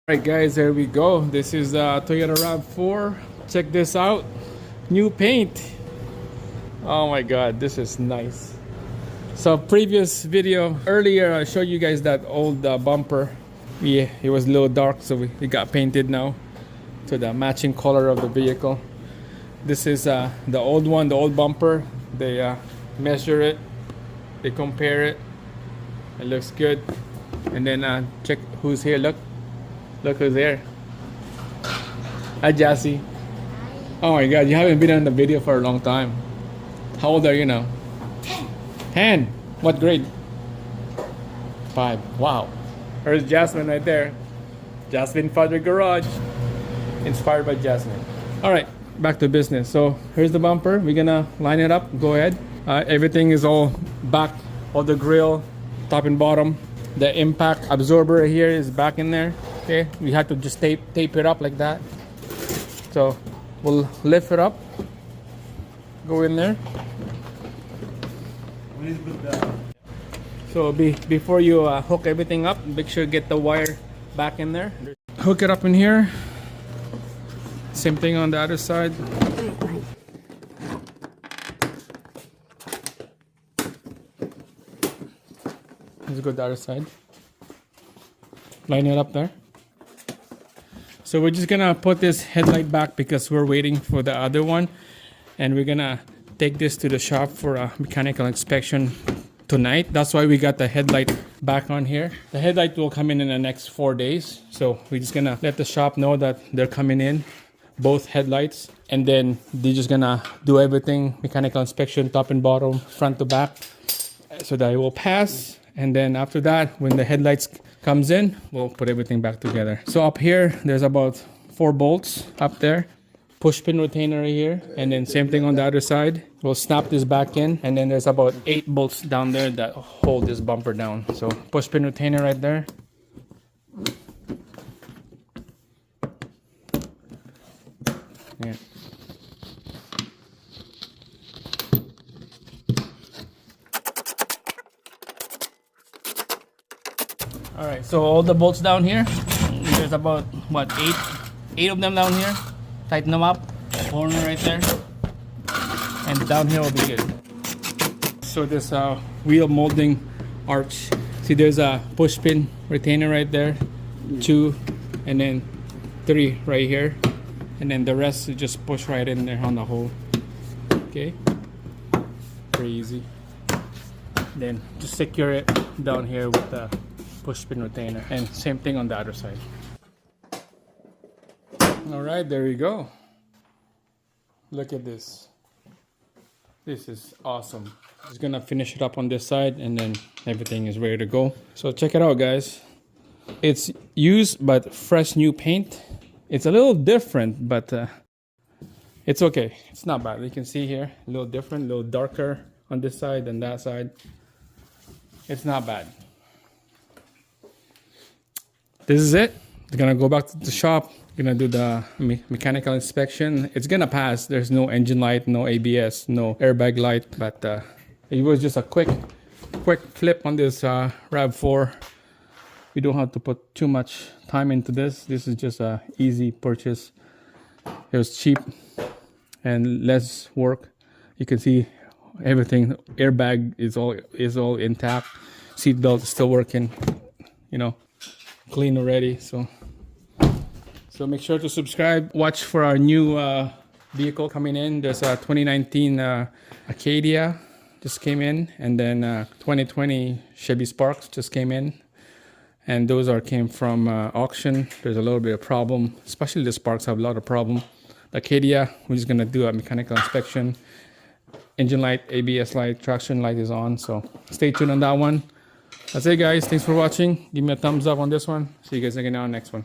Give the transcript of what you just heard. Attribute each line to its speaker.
Speaker 1: Alright guys, there we go. This is Toyota Rav4. Check this out. New paint. Oh my god, this is nice. So previous video earlier I showed you guys that old bumper. Yeah, it was a little dark, so we got painted now to the matching color of the vehicle. This is the old one, the old bumper. They measure it, they compare it. It looks good. And then check who's here. Look who's there. Hi, Jassy. Oh my god, you haven't been on the video for a long time. How old are you now?
Speaker 2: 10.
Speaker 1: 10? What grade? 5. Wow. There's Jasmine right there. Jasmine Father Garage. Inspired by Jasmine. Alright, back to business. So here's the bumper. We're gonna line it up. Go ahead. Everything is all back. All the grill, top and bottom. The impact absorber here is back in there. Okay, we had to just tape it up like that. So we'll lift it up, go in there. So before you hook everything up, make sure you get the wire back in there. Hook it up in here. Same thing on the other side. Let's go to the other side. Line it up there. So we're just gonna put this headlight back because we're waiting for the other one, and we're gonna take this to the shop for a mechanical inspection tonight. That's why we got the headlight back on here. The headlight will come in the next 4 days. So we're just gonna let the shop know that they're coming in, both headlights, and then they're just gonna do everything, mechanical inspection, top and bottom, front to back, so that it will pass. And then after that, when the headlights comes in, we'll put everything back together. So up here, there's about 4 bolts up there. Push pin retainer right here. And then same thing on the other side. We'll snap this back in. And then there's about 8 bolts down there that hold this bumper down. So push pin retainer right there. Yeah. All right, so all the bolts down here, there's about what, eight of them down here. Tighten them up, corner right there, and down here will be good. So this wheel molding arch, see there's a push pin retainer right there, 2, and then 3 right here, and then the rest you just push right in there on the hole. Okay, pretty easy. Then just secure it down here with the push pin retainer, and same thing on the other side. All right, there we go. Look at this. This is awesome. Just gonna finish it up on this side, and then everything is ready to go. So check it out, guys. It's used but fresh new paint. It's a little different, but it's okay. It's not bad. You can see here, a little different, a little darker on this side than that side. It's not bad. This is it. We're gonna go back to the shop. Gonna do the mechanical inspection. It's gonna pass. There's no engine light, no ABS, no airbag light, but it was just a quick flip on this Rav4. We don't have to put too much time into this. This is just a easy purchase. It was cheap and less work. You can see everything. Airbag is all intact. Seat belt is still working. You know, clean already. So make sure to subscribe. Watch for our new vehicle coming in. There's a 2019 Acadia just came in, and then 2020 Chevy Sparks just came in, and those came from auction. There's a little bit of problem, especially the Sparks have a lot of problem. The Acadia, we're just gonna do a mechanical inspection. Engine light, ABS light, traction light is on, so stay tuned on that one. That's it, guys. Thanks for watching. Give me a thumbs up on this one. See you guys again on the next one.